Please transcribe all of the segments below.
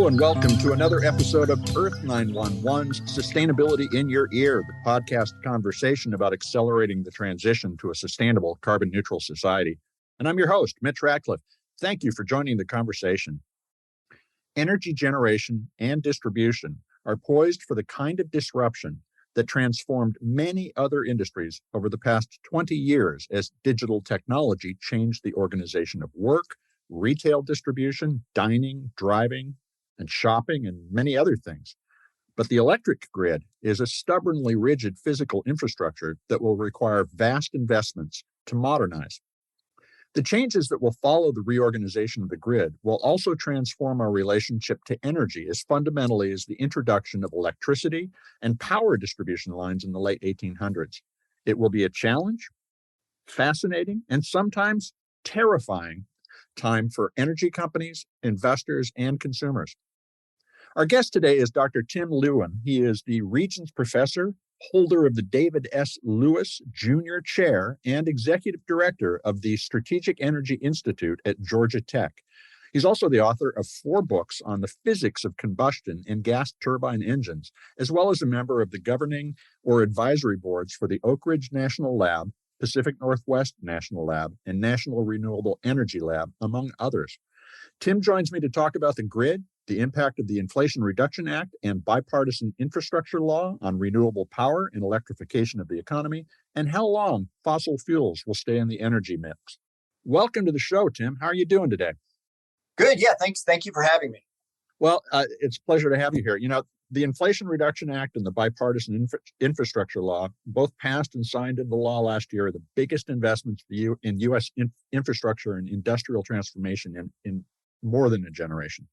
Hello and welcome to another episode of Earth911's Sustainability in Your Ear, the podcast conversation about accelerating the transition to a sustainable carbon-neutral society. And I'm your host, Mitch Ratcliffe. Thank you for joining the conversation. Energy generation and distribution are poised for the kind of disruption that transformed many other industries over the past 20 years as digital technology changed the organization of work, retail distribution, dining, driving, and shopping, and many other things. But the electric grid is a stubbornly rigid physical infrastructure that will require vast investments to modernize. The changes that will follow the reorganization of the grid will also transform our relationship to energy as fundamentally as the introduction of electricity and power distribution lines in the late 1800s. It will be a challenge, fascinating, and sometimes terrifying time for energy companies, investors, and consumers. Our guest today is Dr. Tim Lieuwen. He is the Regents Professor, holder of the David S. Lewis Jr. Chair, and Executive Director of the Strategic Energy Institute at Georgia Tech. He's also the author of 4 books on the physics of combustion in gas turbine engines, as well as a member of the governing or advisory boards for the Oak Ridge National Lab, Pacific Northwest National Lab, and National Renewable Energy Lab, among others. Tim joins me to talk about the grid, the impact of the Inflation Reduction Act and bipartisan infrastructure law on renewable power and electrification of the economy, and how long fossil fuels will stay in the energy mix. Welcome to the show, Tim. How are you doing today? Good. Yeah, thanks. Thank you for having me. Well, it's a pleasure to have you here. You know, the Inflation Reduction Act and the bipartisan infrastructure law, both passed and signed into law last year, are the biggest investments in U.S. infrastructure and industrial transformation in more than a generation.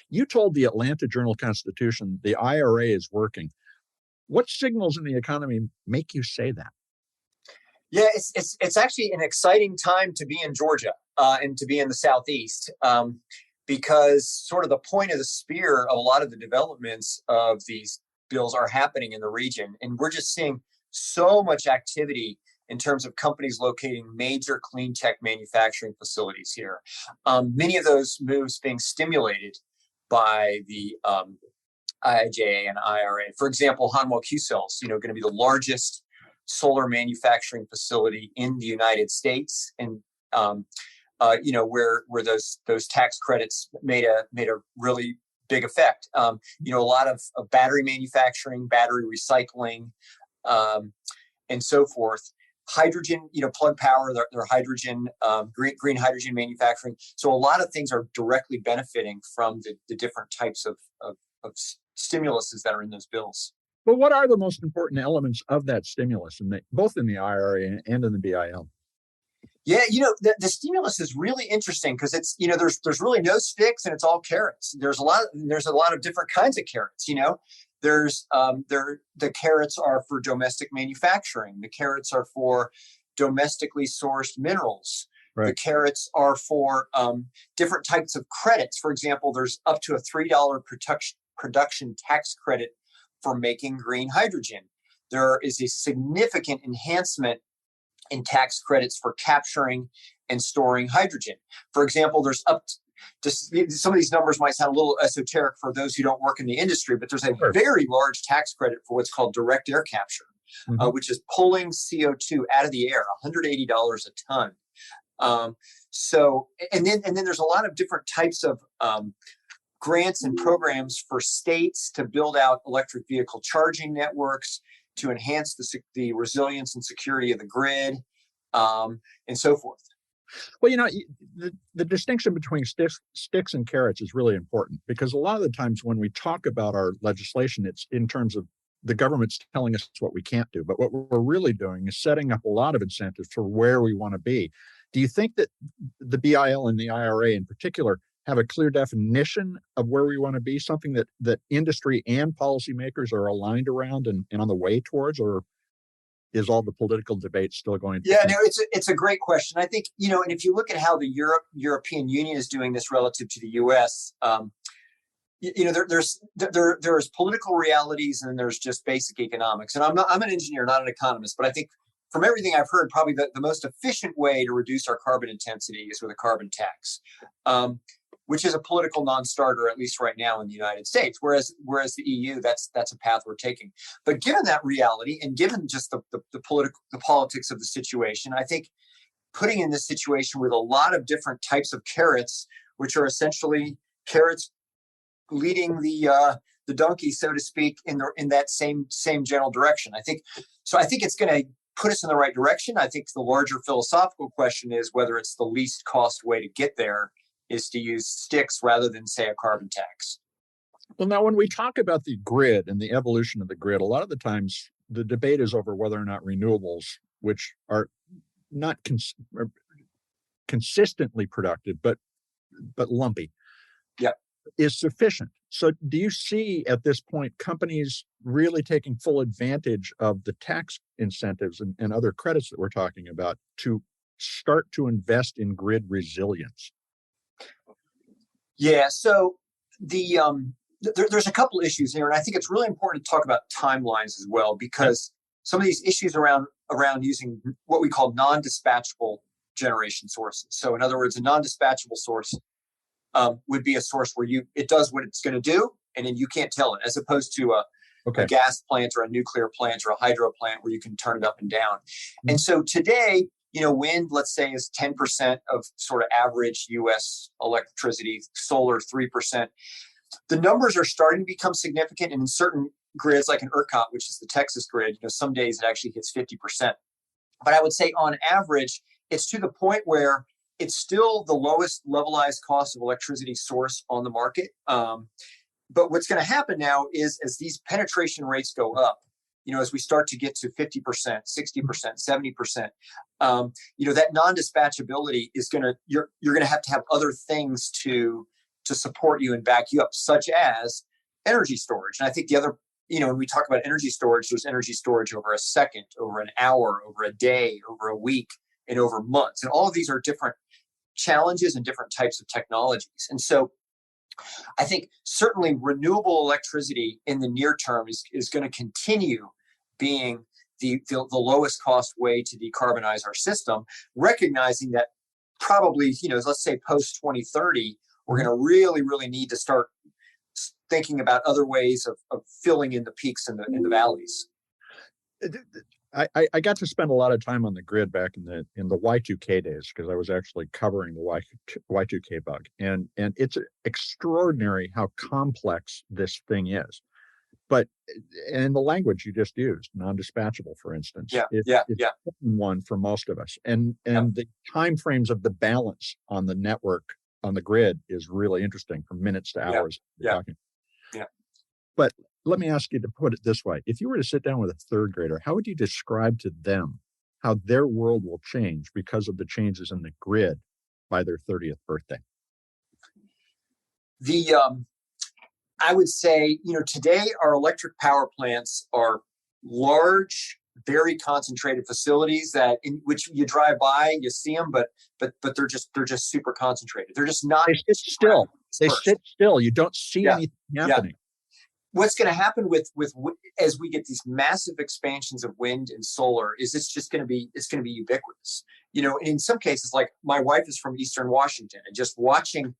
You told the Atlanta Journal-Constitution the IRA is working. What signals in the economy make you say that? Yeah, it's actually an exciting time to be in Georgia and to be in the Southeast because sort of the point of the spear of a lot of the developments of these bills are happening in the region. And we're just seeing so much activity in terms of companies locating major clean tech manufacturing facilities here. Many of those moves being stimulated by the IIJA and IRA. For example, Hanwha Q-Cells, going to be the largest solar manufacturing facility in the United States, and where those tax credits made a really big effect. A lot of battery manufacturing, battery recycling, and so forth. Hydrogen, Plug Power, their hydrogen, green hydrogen manufacturing. So a lot of things are directly benefiting from the different types of stimuluses that are in those bills. But what are the most important elements of that stimulus, both in the IRA and in the BIL? Yeah, the stimulus is really interesting because it's, there's really no sticks and it's all carrots. There's a lot of different kinds of carrots. There's the carrots are for domestic manufacturing. The carrots are for domestically sourced minerals. Right. The carrots are for different types of credits. For example, there's up to a $3 production tax credit for making green hydrogen. There is a significant enhancement in tax credits for capturing and storing hydrogen. For example, there's some of these numbers might sound a little esoteric for those who don't work in the industry, but there's a very large tax credit for what's called direct air capture, which is pulling CO2 out of the air, $180 a ton. And then there's a lot of different types of grants and programs for states to build out electric vehicle charging networks, to enhance the resilience and security of the grid, and so forth. Well, the distinction between sticks and carrots is really important because a lot of the times when we talk about our legislation, it's in terms of the government's telling us what we can't do. But what we're really doing is setting up a lot of incentives for where we want to be. Do you think that the BIL and the IRA in particular have a clear definition of where we want to be, something that industry and policymakers are aligned around and on the way towards, or is all the political debate still going to? Yeah, no, it's a great question. I think, and if you look at how the European Union is doing this relative to the U.S., there's political realities and there's just basic economics. And I'm an engineer, not an economist, but I think from everything I've heard, probably the most efficient way to reduce our carbon intensity is with a carbon tax. which is a political non-starter, at least right now in the United States. Whereas the EU, that's a path we're taking. But given that reality, and given just the politics of the situation, I think putting in this situation with a lot of different types of carrots, which are essentially carrots leading the donkey, so to speak, in that same general direction. I think it's going to put us in the right direction. I think the larger philosophical question is whether it's the least cost way to get there is to use sticks rather than, say, a carbon tax. Well, now, when we talk about the grid and the evolution of the grid, a lot of the times the debate is over whether or not renewables, which are not consistently productive, but lumpy, is sufficient. So do you see at this point companies really taking full advantage of the tax incentives and other credits that we're talking about to start to invest in grid resilience? Yeah, so there's a couple issues here, and I think it's really important to talk about timelines as well, because some of these issues around using what we call non-dispatchable generation sources. So in other words, a non-dispatchable source would be a source where it does what it's going to do, and then you can't tell it, as opposed to a gas plant or a nuclear plant or a hydro plant where you can turn it up and down. Mm-hmm. And so today, wind, let's say, is 10% of sort of average U.S. electricity, solar 3%. The numbers are starting to become significant, and in certain grids, like in ERCOT, which is the Texas grid, some days it actually hits 50%. But I would say on average, it's to the point where it's still the lowest levelized cost of electricity source on the market. But what's going to happen now is as these penetration rates go up, as we start to get to 50%, 60%, 70%, that non-dispatchability is you're going to have other things to support you and back you up, such as energy storage. And I think the other, when we talk about energy storage, there's energy storage over a second, over an hour, over a day, over a week, and over months. And all of these are different challenges and different types of technologies. And so I think certainly renewable electricity in the near term is going to continue being the lowest cost way to decarbonize our system, recognizing that probably, let's say post 2030, we're going to really, really need to start thinking about other ways of filling in the peaks and the valleys. I got to spend a lot of time on the grid back in the Y2K days, because I was actually covering the Y2K bug, and it's extraordinary how complex this thing is. But and the language you just used, non-dispatchable, for instance, it's one for most of us, and the time frames of the balance on the network on the grid is really interesting, from minutes to hours. But let me ask you to put it this way. If you were to sit down with a third grader, how would you describe to them how their world will change because of the changes in the grid by their 30th birthday? I would say, today our electric power plants are large, very concentrated facilities that in which you drive by, you see them, but they're just super concentrated. They're just not. They sit still. They sit still. You don't see anything happening. What's going to happen with as we get these massive expansions of wind and solar is it's going to be ubiquitous. And in some cases, like my wife is from Eastern Washington, and just watching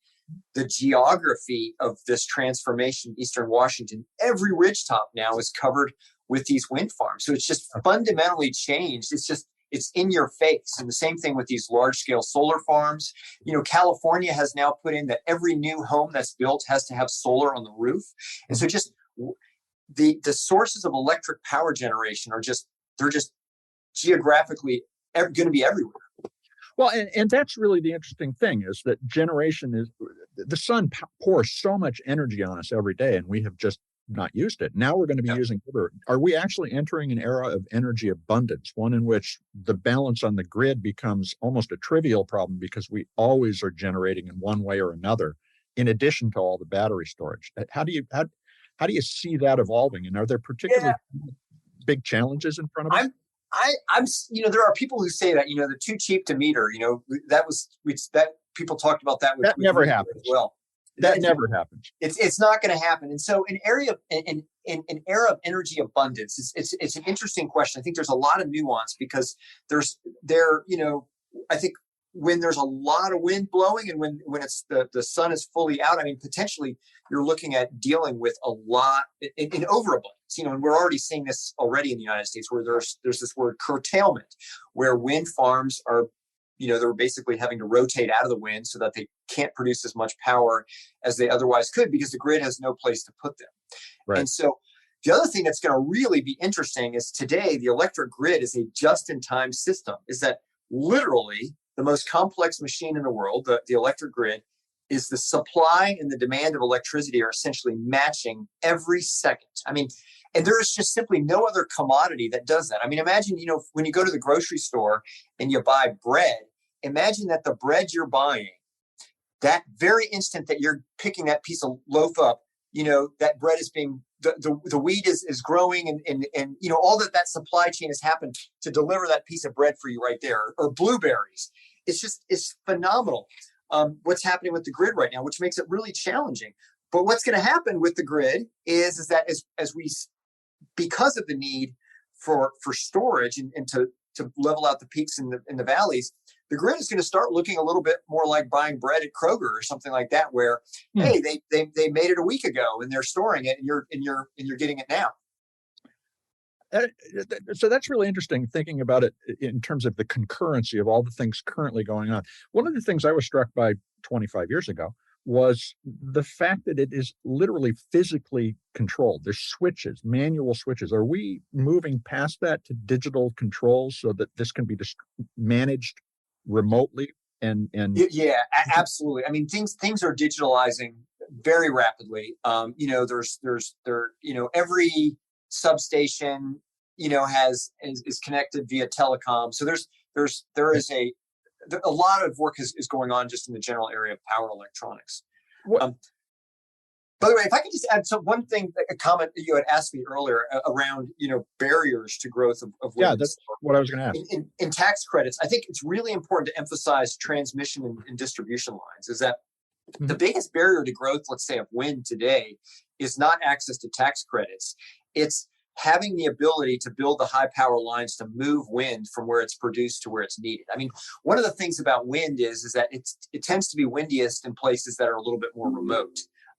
the geography of this transformation in Eastern Washington, every ridgetop now is covered with these wind farms. So it's just fundamentally changed. It's in your face. And the same thing with these large scale solar farms. California has now put in that every new home that's built has to have solar on the roof. And so just the sources of electric power generation they're just geographically going to be everywhere. Well, and that's really the interesting thing, is that generation is, the sun pours so much energy on us every day, and we have just not used it. Now we're going to be using it. Are we actually entering an era of energy abundance, one in which the balance on the grid becomes almost a trivial problem because we always are generating in one way or another, in addition to all the battery storage? How do you see that evolving? And are there particularly big challenges in front of us? I'm there are people who say that, they're too cheap to meter, that people talked about that. That never happens. Well, that never happens. It's not going to happen. And so an era of energy abundance, it's an interesting question. I think there's a lot of nuance because I think when there's a lot of wind blowing and when it's the sun is fully out, I mean, potentially you're looking at dealing with a lot in overabundance, and we're already seeing this already in the United States where there's this word curtailment, where wind farms are, they're basically having to rotate out of the wind so that they can't produce as much power as they otherwise could because the grid has no place to put them. Right. And so the other thing that's going to really be interesting is today, the electric grid is a just-in-time system, is that literally the most complex machine in the world, the electric grid, is the supply and the demand of electricity are essentially matching every second. I mean, and there is just simply no other commodity that does that. I mean, imagine, when you go to the grocery store and you buy bread, imagine that the bread you're buying, that very instant that you're picking that piece of loaf up, that bread is being, the wheat is growing and all that supply chain has happened to deliver that piece of bread for you right there, or blueberries. It's phenomenal what's happening with the grid right now, which makes it really challenging. But what's going to happen with the grid is that as we, because of the need for storage and to level out the peaks in the valleys, the grid is going to start looking a little bit more like buying bread at Kroger or something like that, where hey, they made it a week ago and they're storing it and you're getting it now. So that's really interesting, thinking about it in terms of the concurrency of all the things currently going on. One of the things I was struck by 25 years ago was the fact that it is literally physically controlled. There's switches, manual switches. Are we moving past that to digital controls so that this can be just managed remotely? And yeah, absolutely. I mean, things are digitalizing very rapidly. Every substation is connected via telecom. So there is a lot of work is going on just in the general area of power electronics. By the way, if I could just add one thing, a comment that you had asked me earlier around barriers to growth of wind. Yeah, that's what I was going to ask. In tax credits, I think it's really important to emphasize transmission and distribution lines. Is that the biggest barrier to growth, let's say, of wind today, is not access to tax credits. It's having the ability to build the high power lines to move wind from where it's produced to where it's needed. I mean, one of the things about wind is that it tends to be windiest in places that are a little bit more remote.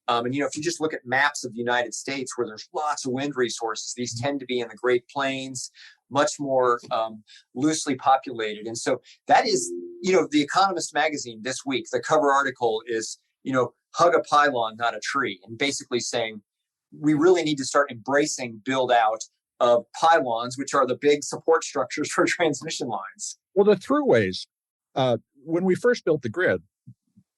And if you just look at maps of the United States where there's lots of wind resources, these tend to be in the Great Plains, much more loosely populated. And so that is, The Economist magazine this week, the cover article is, hug a pylon, not a tree, and basically saying, we really need to start embracing build out of pylons, which are the big support structures for transmission lines. Well, the throughways, when we first built the grid,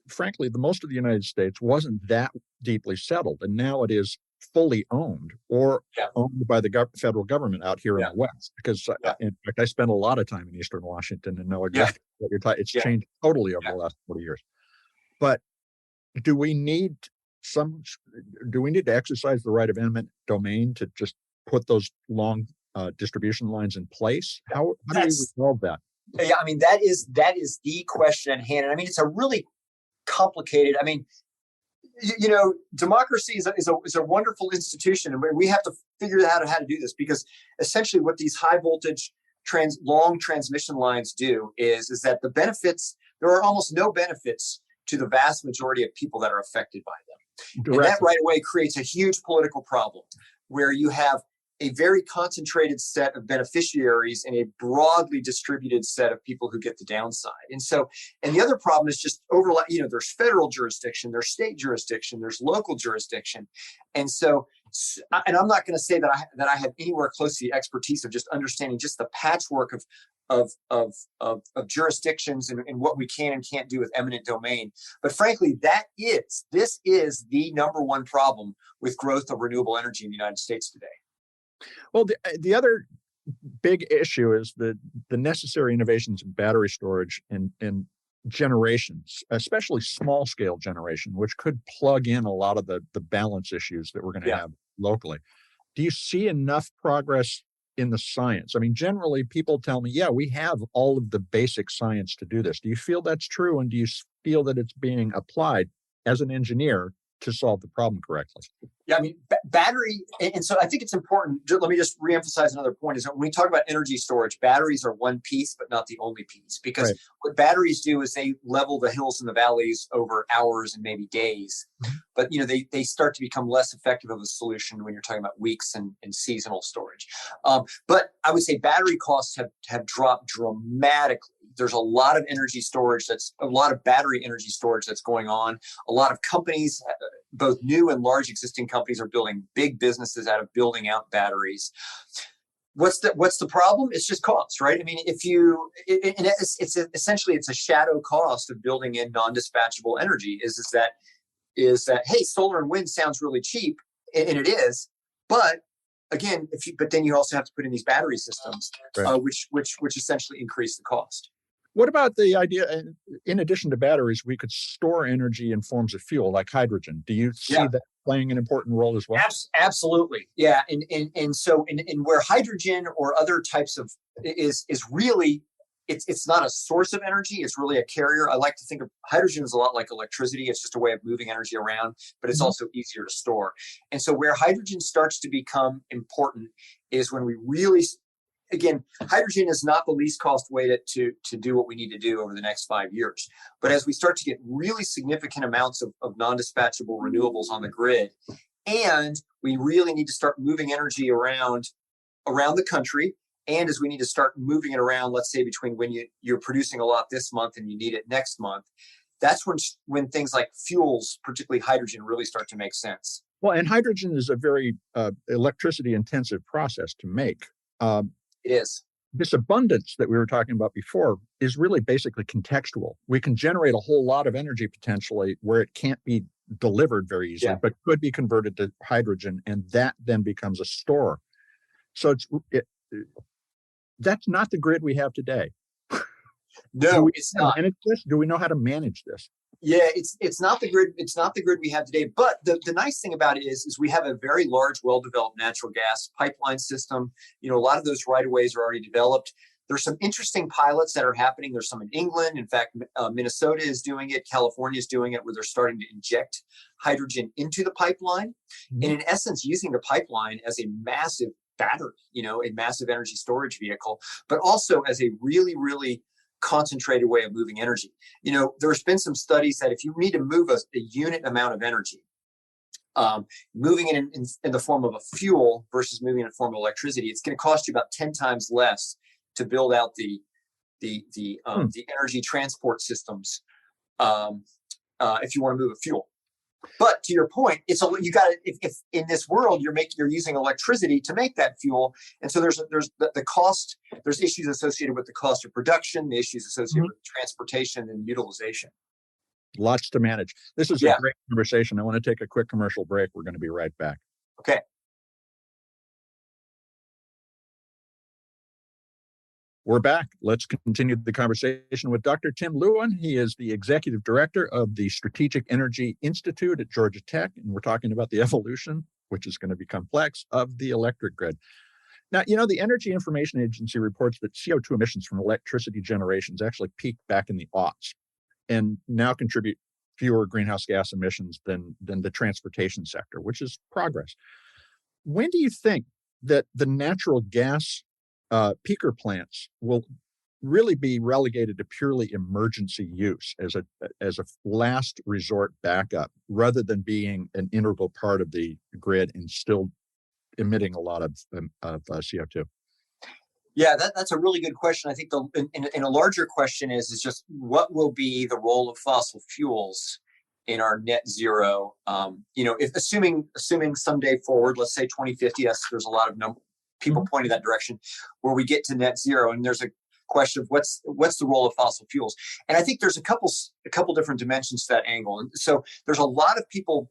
frankly, the most of the United States wasn't that deeply settled. And now it is fully owned or owned by the federal government out here in the West. Because in fact, I spent a lot of time in Eastern Washington and know exactly what you're talking. It's changed totally over the last 40 years. But do we need to exercise the right of eminent domain to just put those long distribution lines in place? How do we resolve that? Yeah, I mean, that is the question at hand. And I mean, it's a really complicated, democracy is a wonderful institution. And we have to figure out how to do this, because essentially what these high voltage long transmission lines do is that the benefits, there are almost no benefits to the vast majority of people that are affected by them. Directly. And that right away creates a huge political problem where you have a very concentrated set of beneficiaries and a broadly distributed set of people who get the downside. And the other problem is just overlap. There's federal jurisdiction, there's state jurisdiction, there's local jurisdiction. And I'm not going to say that I have anywhere close to the expertise of just understanding just the patchwork of jurisdictions and what we can and can't do with eminent domain. But frankly, this is the number one problem with growth of renewable energy in the United States today. Well, the other big issue is the necessary innovations in battery storage and generations, especially small scale generation, which could plug in a lot of the balance issues that we're going to have locally. Do you see enough progress in the science? I mean, generally people tell me, we have all of the basic science to do this. Do you feel that's true? And do you feel that it's being applied as an engineer to solve the problem correctly? Yeah, I mean, battery, and so I think it's important. Let me just reemphasize another point: is that when we talk about energy storage, batteries are one piece, but not the only piece. Because Right. what batteries do is they level the hills and the valleys over hours and maybe days, Mhm. but they start to become less effective of a solution when you're talking about weeks and seasonal storage. But I would say battery costs have dropped dramatically. There's a lot of energy storage a lot of battery energy storage that's going on. A lot of companies, both new and large existing companies, are building big businesses out of building out batteries. What's the problem? It's just cost, right? I mean, it's essentially it's a shadow cost of building in non-dispatchable energy. Is that hey, solar and wind sounds really cheap, and it is, but again, but then you also have to put in these battery systems, Right. which essentially increase the cost. What about the idea, in addition to batteries, we could store energy in forms of fuel like hydrogen? Do you see Yeah. that playing an important role as well? Absolutely, yeah, and so in where hydrogen or other types of is really it's not a source of energy; it's really a carrier. I like to think of hydrogen as a lot like electricity; it's just a way of moving energy around, but it's Mhm. also easier to store. And so where hydrogen starts to become important is when we really, again, hydrogen is not the least cost way to do what we need to do over the next 5 years. But as we start to get really significant amounts of non-dispatchable renewables on the grid, and we really need to start moving energy around the country, and as we need to start moving it around, let's say between when you're producing a lot this month and you need it next month, that's when things like fuels, particularly hydrogen, really start to make sense. Well, and hydrogen is a very electricity-intensive process to make. Um, It is. this abundance that we were talking about before is really basically contextual. We can generate a whole lot of energy potentially where it can't be delivered very easily, Yeah. but could be converted to hydrogen, and that then becomes a store. So that's not the grid we have today. No, it's not. Manage this? Do we know how to manage this? Yeah, it's not the grid. It's not the grid we have today. But the nice thing about it is we have a very large, well-developed natural gas pipeline system. A lot of those right-of-ways are already developed. There's some interesting pilots that are happening. There's some in England. In fact, Minnesota is doing it. California is doing it, where they're starting to inject hydrogen into the pipeline, and in essence, using the pipeline as a massive battery, a massive energy storage vehicle, but also as a really, really concentrated way of moving energy. There's been some studies that if you need to move a unit amount of energy, moving it in the form of a fuel versus moving it in the form of electricity, it's going to cost you about 10 times less to build out the energy transport systems if you want to move a fuel. But to your point, you got to, if in this world you're using electricity to make that fuel, and so there's the cost. There's issues associated with the cost of production, the issues associated with transportation and utilization. Lots to manage. This is Yeah. a great conversation. I want to take a quick commercial break. We're going to be right back. Okay. We're back. Let's continue the conversation with Dr. Tim Lieuwen. He is the executive director of the Strategic Energy Institute at Georgia Tech, and we're talking about the evolution, which is going to be complex, of the electric grid. Now, the Energy Information Agency reports that CO2 emissions from electricity generations actually peaked back in the aughts and now contribute fewer greenhouse gas emissions than the transportation sector, which is progress. When do you think that the natural gas peaker plants will really be relegated to purely emergency use as a last resort backup, rather than being an integral part of the grid and still emitting a lot of CO2? Yeah, that's a really good question. I think in a larger question is just what will be the role of fossil fuels in our net zero? If assuming someday forward, let's say 2050, there's a lot of people pointing that direction, where we get to net zero, and there's a question of what's the role of fossil fuels. And I think there's a couple different dimensions to that angle. And so there's a lot of people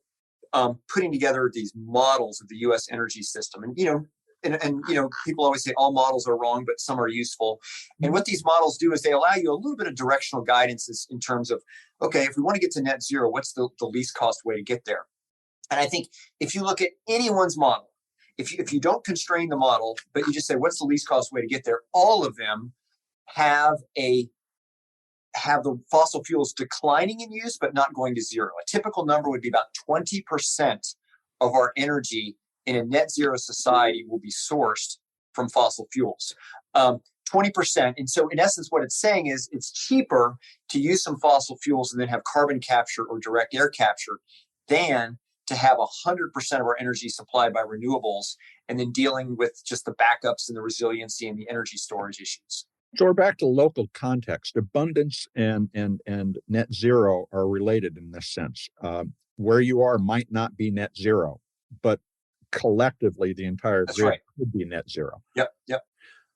putting together these models of the U.S. energy system, and people always say all models are wrong, but some are useful. And what these models do is they allow you a little bit of directional guidance in terms of, okay, if we want to get to net zero, what's the least cost way to get there? And I think if you look at anyone's model, if you don't constrain the model, but you just say, what's the least cost way to get there? All of them have the fossil fuels declining in use, but not going to zero. A typical number would be about 20% of our energy in a net zero society will be sourced from fossil fuels. 20%. And so in essence, what it's saying is it's cheaper to use some fossil fuels and then have carbon capture or direct air capture than to have 100% of our energy supplied by renewables and then dealing with just the backups and the resiliency and the energy storage issues. So we're back to local context. Abundance and net zero are related in this sense. Where you are might not be net zero, but collectively the entire grid could be net zero. Yep.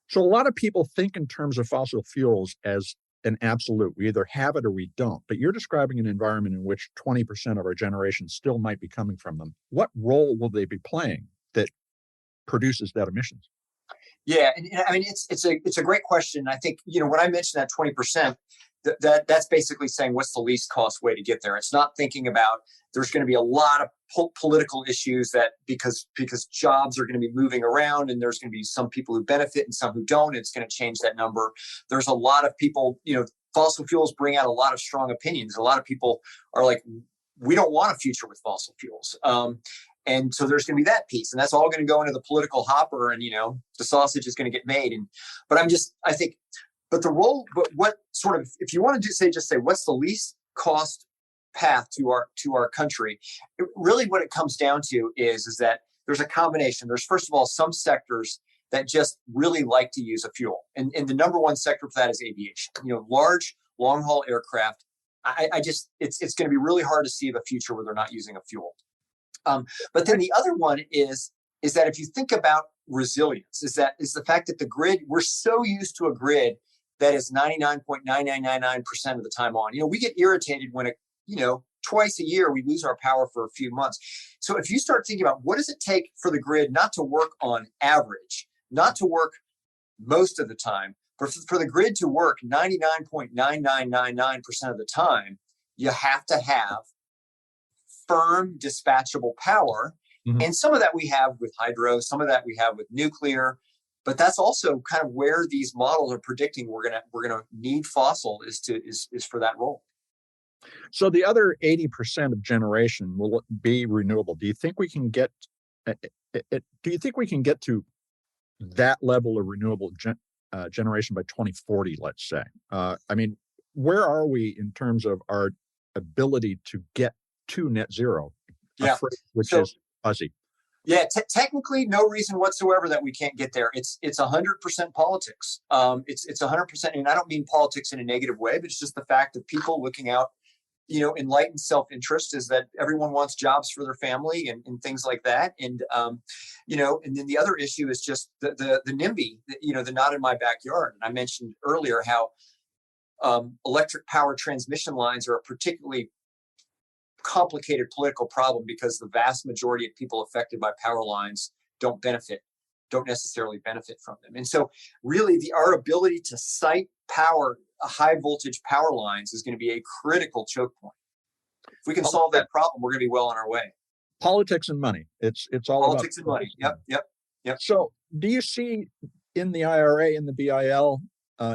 So a lot of people think in terms of fossil fuels as an absolute. We either have it or we don't. But you're describing an environment in which 20% of our generation still might be coming from them. What role will they be playing that produces that emissions? Yeah, and I mean it's a great question. I think when I mentioned that 20%, that's basically saying what's the least cost way to get there. It's not thinking about there's going to be a lot of political issues that because jobs are going to be moving around and there's going to be some people who benefit and some who don't. It's going to change that number. There's a lot of people. Fossil fuels bring out a lot of strong opinions. A lot of people are like, we don't want a future with fossil fuels. And so there's going to be that piece, and that's all going to go into the political hopper, and the sausage is going to get made. But what sort of, if you want to just say what's the least cost path to our country, really what it comes down to is that there's a combination. There's first of all some sectors that just really like to use a fuel, and the number one sector for that is aviation. Large long haul aircraft. It's going to be really hard to see a future where they're not using a fuel. But then the other one is that if you think about resilience, is the fact that the grid, we're so used to a grid that is 99.9999% of the time on. We get irritated when twice a year we lose our power for a few months. So if you start thinking about what does it take for the grid not to work on average, not to work most of the time, but for the grid to work 99.9999% of the time, you have to have firm dispatchable power. Mm-hmm. And some of that we have with hydro, some of that we have with nuclear, but that's also kind of where these models are predicting we're gonna need fossil is for that role. So the other 80% of generation will be renewable. Do you think we can get to that level of renewable generation by 2040, let's say? Where are we in terms of our ability to get to net zero? Yeah, which is fuzzy. Yeah, technically, no reason whatsoever that we can't get there. It's 100% politics. It's 100%, and I don't mean politics in a negative way, but it's just the fact of people looking out. Enlightened self-interest is that everyone wants jobs for their family and things like that. And and then the other issue is just the NIMBY, the not in my backyard. And I mentioned earlier how electric power transmission lines are a particularly complicated political problem because the vast majority of people affected by power lines don't necessarily benefit from them. And so really our ability to site power, high voltage power lines is going to be a critical choke point. If we can solve that problem, we're going to be well on our way. Politics and money. It's all politics about and money. Yep. So do you see in the IRA and the BIL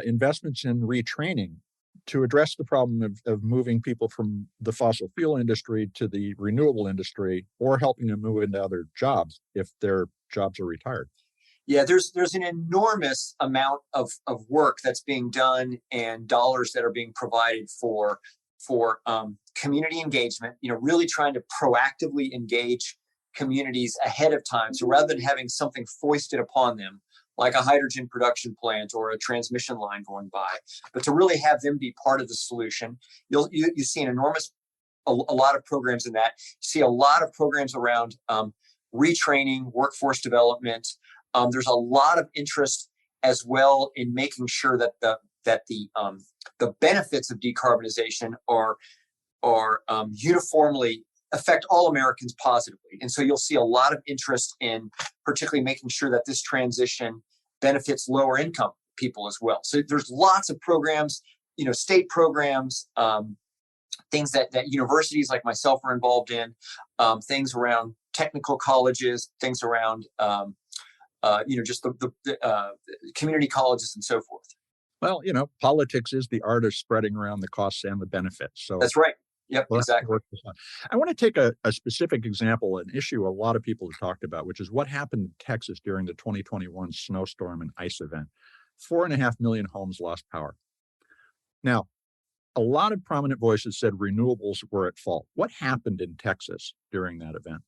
investments in retraining to address the problem of moving people from the fossil fuel industry to the renewable industry, or helping them move into other jobs if their jobs are retired? Yeah, there's an enormous amount of work that's being done and dollars that are being provided for community engagement, really trying to proactively engage communities ahead of time. So rather than having something foisted upon them, like a hydrogen production plant or a transmission line going by, but to really have them be part of the solution. You see a lot of programs in that. You see a lot of programs around retraining, workforce development. There's a lot of interest as well in making sure that the benefits of decarbonization are uniformly affect all Americans positively. And so you'll see a lot of interest in particularly making sure that this transition benefits lower income people as well. So there's lots of programs, state programs, things that universities like myself are involved in, things around technical colleges, things around just the community colleges and so forth. Well, politics is the art of spreading around the costs and the benefits. So that's right. Yep, Well, that's exactly. work. I want to take a specific example, an issue a lot of people have talked about, which is what happened in Texas during the 2021 snowstorm and ice event. 4.5 million homes lost power. Now, a lot of prominent voices said renewables were at fault. What happened in Texas during that event?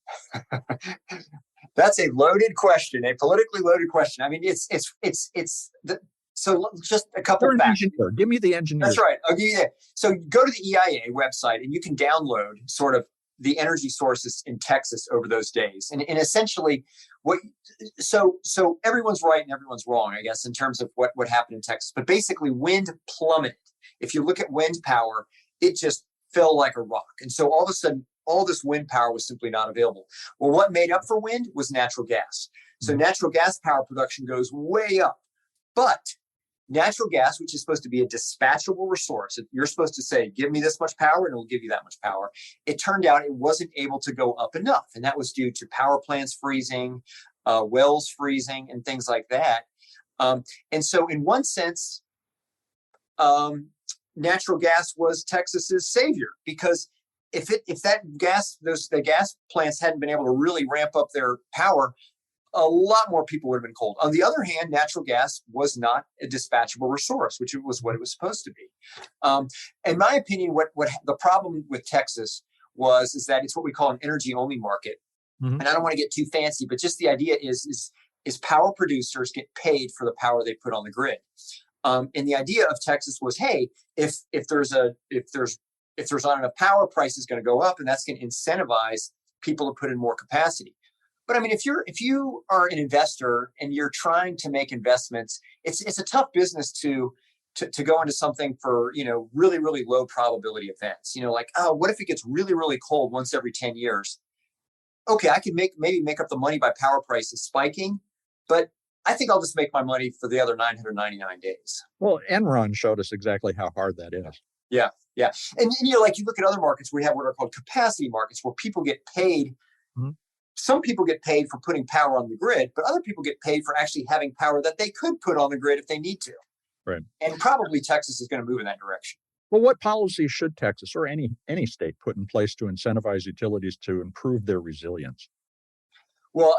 That's a loaded question, a politically loaded question. I mean, so just a couple You're an facts. engineer. Give me the engineers. That's right. I'll give you that. So you go to the EIA website and you can download sort of the energy sources in Texas over those days. And essentially so everyone's right and everyone's wrong, I guess, in terms of what happened in Texas. But basically wind plummeted. If you look at wind power, it just fell like a rock. And so all of a sudden, all this wind power was simply not available. Well, what made up for wind was natural gas. So natural gas power production goes way up. But natural gas, which is supposed to be a dispatchable resource, you're supposed to say, give me this much power and it'll give you that much power. It turned out it wasn't able to go up enough. And that was due to power plants freezing, wells freezing, and things like that. And so in one sense, natural gas was Texas's savior, because if the gas plants hadn't been able to really ramp up their power, a lot more people would have been cold. On the other hand, natural gas was not a dispatchable resource, which was what it was supposed to be. In my opinion, what the problem with Texas is that it's what we call an energy-only market. Mm-hmm. And I don't want to get too fancy, but just the idea is power producers get paid for the power they put on the grid. And the idea of Texas was, hey, if there's not enough power, price is going to go up, and that's going to incentivize people to put in more capacity. But I mean, if you are an investor and you're trying to make investments, it's a tough business to go into something for, really, really low probability events. Like, oh, what if it gets really, really cold once every 10 years? Okay, I can maybe make up the money by power prices spiking, but I think I'll just make my money for the other 999 days. Well, Enron showed us exactly how hard that is. Yeah. And like you look at other markets, we have what are called capacity markets, where people get paid. Mm-hmm. Some people get paid for putting power on the grid, but other people get paid for actually having power that they could put on the grid if they need to. Right. And probably Texas is going to move in that direction. Well, what policies should Texas or any state put in place to incentivize utilities to improve their resilience? Well,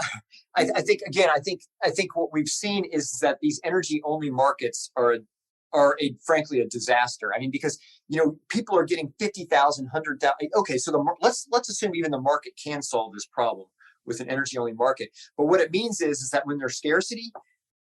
I think what we've seen is that these energy-only markets are frankly a disaster. I mean, because people are getting 50,000, 100,000. Okay, so let's assume even the market can solve this problem with an energy-only market. But what it means is that when there's scarcity,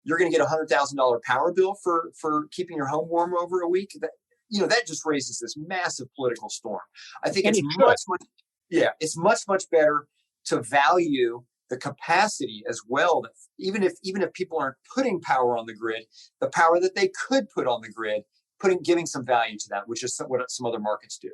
you're going to get $100,000 power bill for keeping your home warm over a week. That just raises this massive political storm. I think it's much better to value the capacity as well. That even if people aren't putting power on the grid, the power that they could put on the grid, giving some value to that, which is what some other markets do.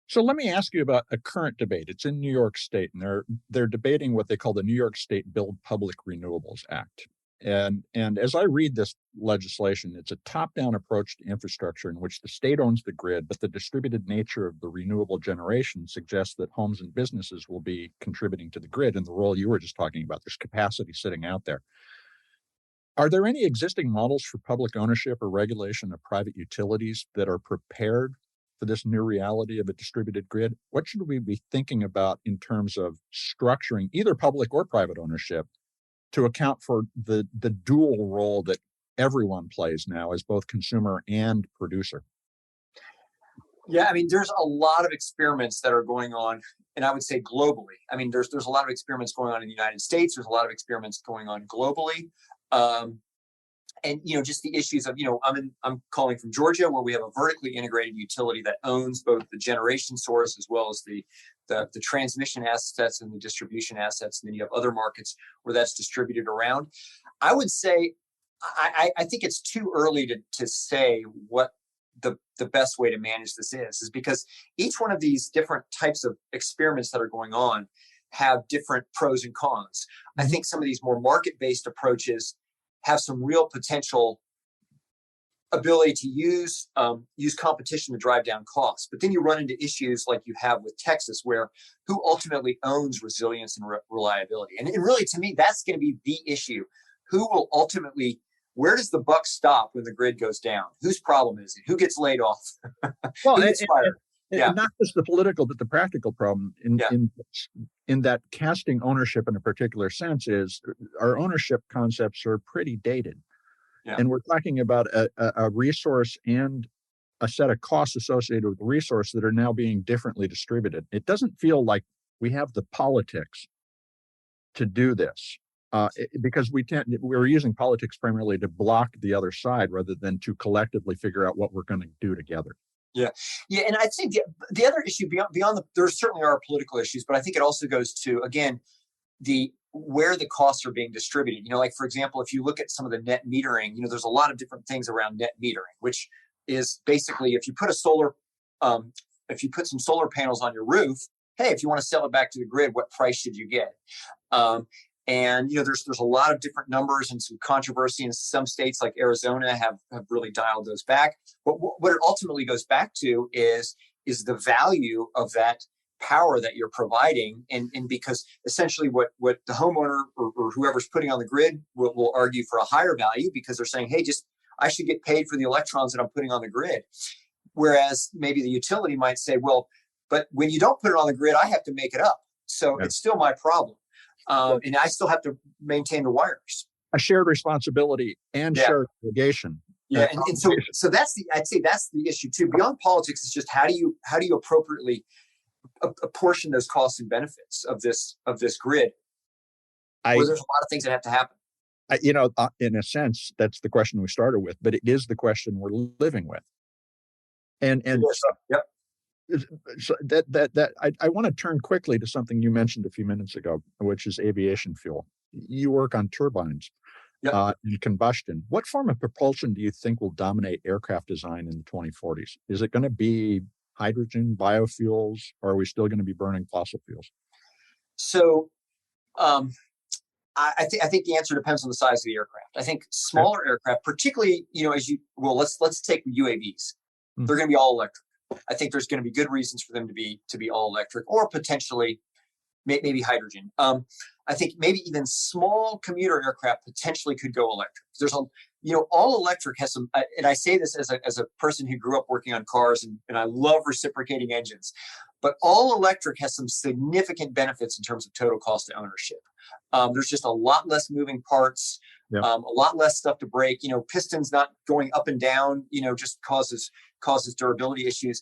So let me ask you about a current debate. It's in New York State, and they're debating what they call the New York State Build Public Renewables Act. And as I read this legislation, it's a top-down approach to infrastructure in which the state owns the grid, but the distributed nature of the renewable generation suggests that homes and businesses will be contributing to the grid in the role you were just talking about. There's capacity sitting out there. Are there any existing models for public ownership or regulation of private utilities that are prepared for this new reality of a distributed grid? What should we be thinking about in terms of structuring either public or private ownership to account for the dual role that everyone plays now as both consumer and producer? Yeah, I mean, there's a lot of experiments that are going on, and I would say globally. I mean, there's a lot of experiments going on in the United States. There's a lot of experiments going on globally. And just the issues of I'm calling from Georgia, where we have a vertically integrated utility that owns both the generation source as well as the transmission assets and the distribution assets, and then you have other markets where that's distributed around. I would say I think it's too early to say what the best way to manage this is because each one of these different types of experiments that are going on have different pros and cons. I think some of these more market-based approaches have some real potential ability to use competition to drive down costs. But then you run into issues like you have with Texas, where who ultimately owns resilience and reliability? And really, to me, that's going to be the issue. Who will ultimately, where does the buck stop when the grid goes down? Whose problem is it? Who gets laid off? Well, Who gets fired? Yeah. Not just the political, but the practical problem in that casting ownership in a particular sense is our ownership concepts are pretty dated. Yeah. And we're talking about a resource and a set of costs associated with the resource that are now being differently distributed. It doesn't feel like we have the politics to do this because we're using politics primarily to block the other side rather than to collectively figure out what we're going to do together. Yeah, and I'd say the other issue beyond there certainly are political issues, but I think it also goes to, again, where the costs are being distributed. Like, for example, if you look at some of the net metering, there's a lot of different things around net metering, which is basically if you put some solar panels on your roof, hey, if you want to sell it back to the grid, what price should you get? And there's a lot of different numbers and some controversy in some states like Arizona have really dialed those back. But what it ultimately goes back to is the value of that power that you're providing, and because essentially what the homeowner or whoever's putting on the grid will argue for a higher value because they're saying, hey, I should get paid for the electrons that I'm putting on the grid. Whereas maybe the utility might say, well, but when you don't put it on the grid, I have to make it up. So It's still my problem. And I still have to maintain the wires. A shared responsibility and shared obligation. Yeah, and so I'd say that's the issue too. Beyond politics, it's just how do you appropriately apportion those costs and benefits of this grid? Where there's a lot of things that have to happen. In a sense, that's the question we started with, but it is the question we're living with. And yep. So that I want to turn quickly to something you mentioned a few minutes ago, which is aviation fuel. You work on turbines and combustion. What form of propulsion do you think will dominate aircraft design in the 2040s? Is it going to be hydrogen, biofuels, or are we still going to be burning fossil fuels? So I think the answer depends on the size of the aircraft. I think smaller aircraft, particularly, let's take UAVs. They're going to be all electric. I think there's going to be good reasons for them to be all electric, or potentially maybe hydrogen. I think maybe even small commuter aircraft potentially could go electric. There's all electric has some, and I say this as a person who grew up working on cars, and I love reciprocating engines, but all electric has some significant benefits in terms of total cost of ownership. There's just a lot less moving parts, a lot less stuff to break. Pistons not going up and down, just causes durability issues.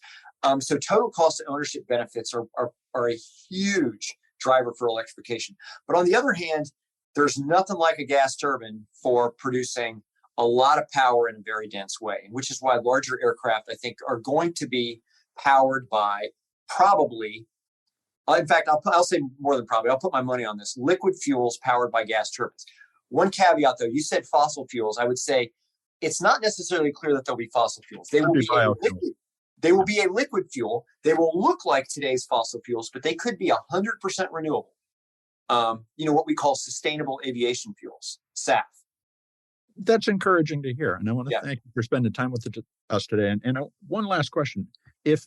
So total cost of ownership benefits are a huge driver for electrification. But on the other hand, there's nothing like a gas turbine for producing a lot of power in a very dense way, which is why larger aircraft, I think, are going to be powered by probably, in fact, I'll say more than probably, I'll put my money on this, liquid fuels powered by gas turbines. One caveat, though, you said fossil fuels. I would say it's not necessarily clear that they'll be fossil fuels. They will be a liquid. They will be a liquid fuel. They will look like today's fossil fuels, but they could be 100% renewable. What we call sustainable aviation fuels, SAF. That's encouraging to hear. And I want to thank you for spending time with us today. And one last question. If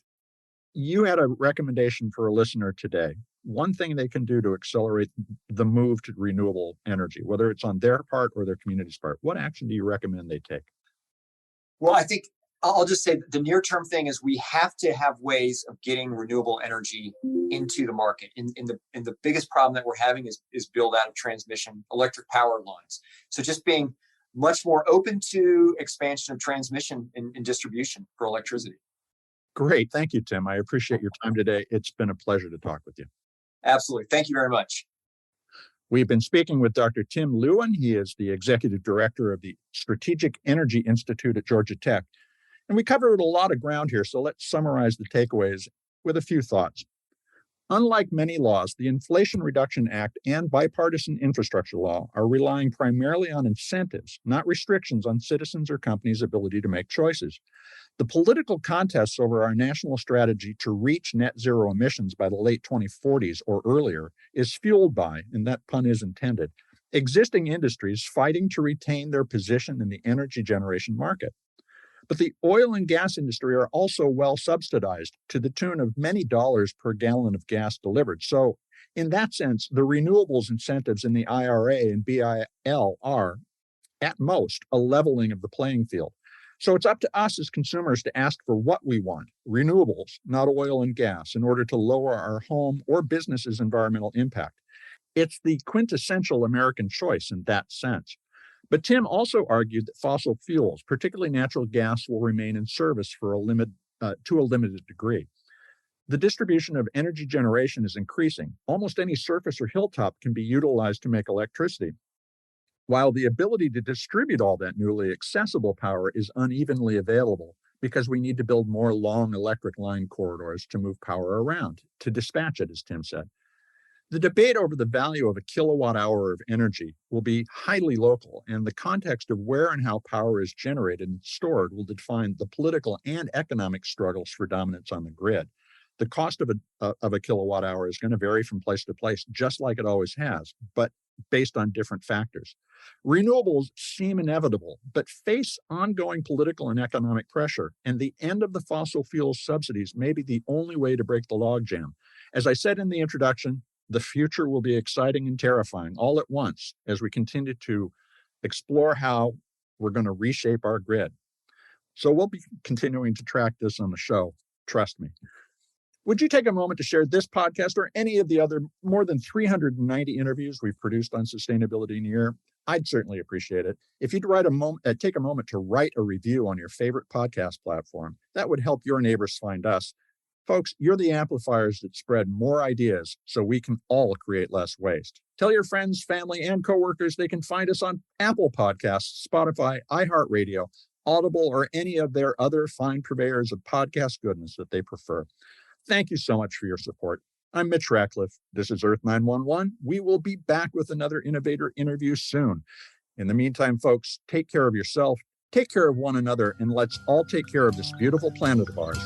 you had a recommendation for a listener today, one thing they can do to accelerate the move to renewable energy, whether it's on their part or their community's part, what action do you recommend they take? Well, I think I'll just say the near-term thing is we have to have ways of getting renewable energy into the market. And the biggest problem that we're having is build out of transmission, electric power lines. So just being much more open to expansion of transmission and distribution for electricity. Great. Thank you, Tim. I appreciate your time today. It's been a pleasure to talk with you. Absolutely. Thank you very much. We've been speaking with Dr. Tim Lieuwen. He is the executive director of the Strategic Energy Institute at Georgia Tech. And we covered a lot of ground here, so let's summarize the takeaways with a few thoughts. Unlike many laws, the Inflation Reduction Act and bipartisan infrastructure law are relying primarily on incentives, not restrictions on citizens or companies' ability to make choices. The political contests over our national strategy to reach net zero emissions by the late 2040s or earlier is fueled by, and that pun is intended, existing industries fighting to retain their position in the energy generation market. But the oil and gas industry are also well subsidized to the tune of many dollars per gallon of gas delivered. So in that sense, the renewables incentives in the IRA and BIL are, at most, a leveling of the playing field. So it's up to us as consumers to ask for what we want, renewables, not oil and gas, in order to lower our home or business's environmental impact. It's the quintessential American choice in that sense. But Tim also argued that fossil fuels, particularly natural gas, will remain in service for to a limited degree. The distribution of energy generation is increasing. Almost any surface or hilltop can be utilized to make electricity, while the ability to distribute all that newly accessible power is unevenly available because we need to build more long electric line corridors to move power around, to dispatch it, as Tim said. The debate over the value of a kilowatt hour of energy will be highly local, and the context of where and how power is generated and stored will define the political and economic struggles for dominance on the grid. The cost of a kilowatt hour is going to vary from place to place, just like it always has, but based on different factors. Renewables seem inevitable, but face ongoing political and economic pressure, and the end of the fossil fuel subsidies may be the only way to break the logjam. As I said in the introduction, the future will be exciting and terrifying all at once as we continue to explore how we're going to reshape our grid. So we'll be continuing to track this on the show. Trust me. Would you take a moment to share this podcast or any of the other more than 390 interviews we've produced on sustainability in a year? I'd certainly appreciate it. If you'd take a moment to write a review on your favorite podcast platform, that would help your neighbors find us. Folks, you're the amplifiers that spread more ideas so we can all create less waste. Tell your friends, family, and coworkers they can find us on Apple Podcasts, Spotify, iHeartRadio, Audible, or any of their other fine purveyors of podcast goodness that they prefer. Thank you so much for your support. I'm Mitch Ratcliffe. This is Earth 911. We will be back with another innovator interview soon. In the meantime, folks, take care of yourself, take care of one another, and let's all take care of this beautiful planet of ours.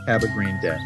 Have a green day.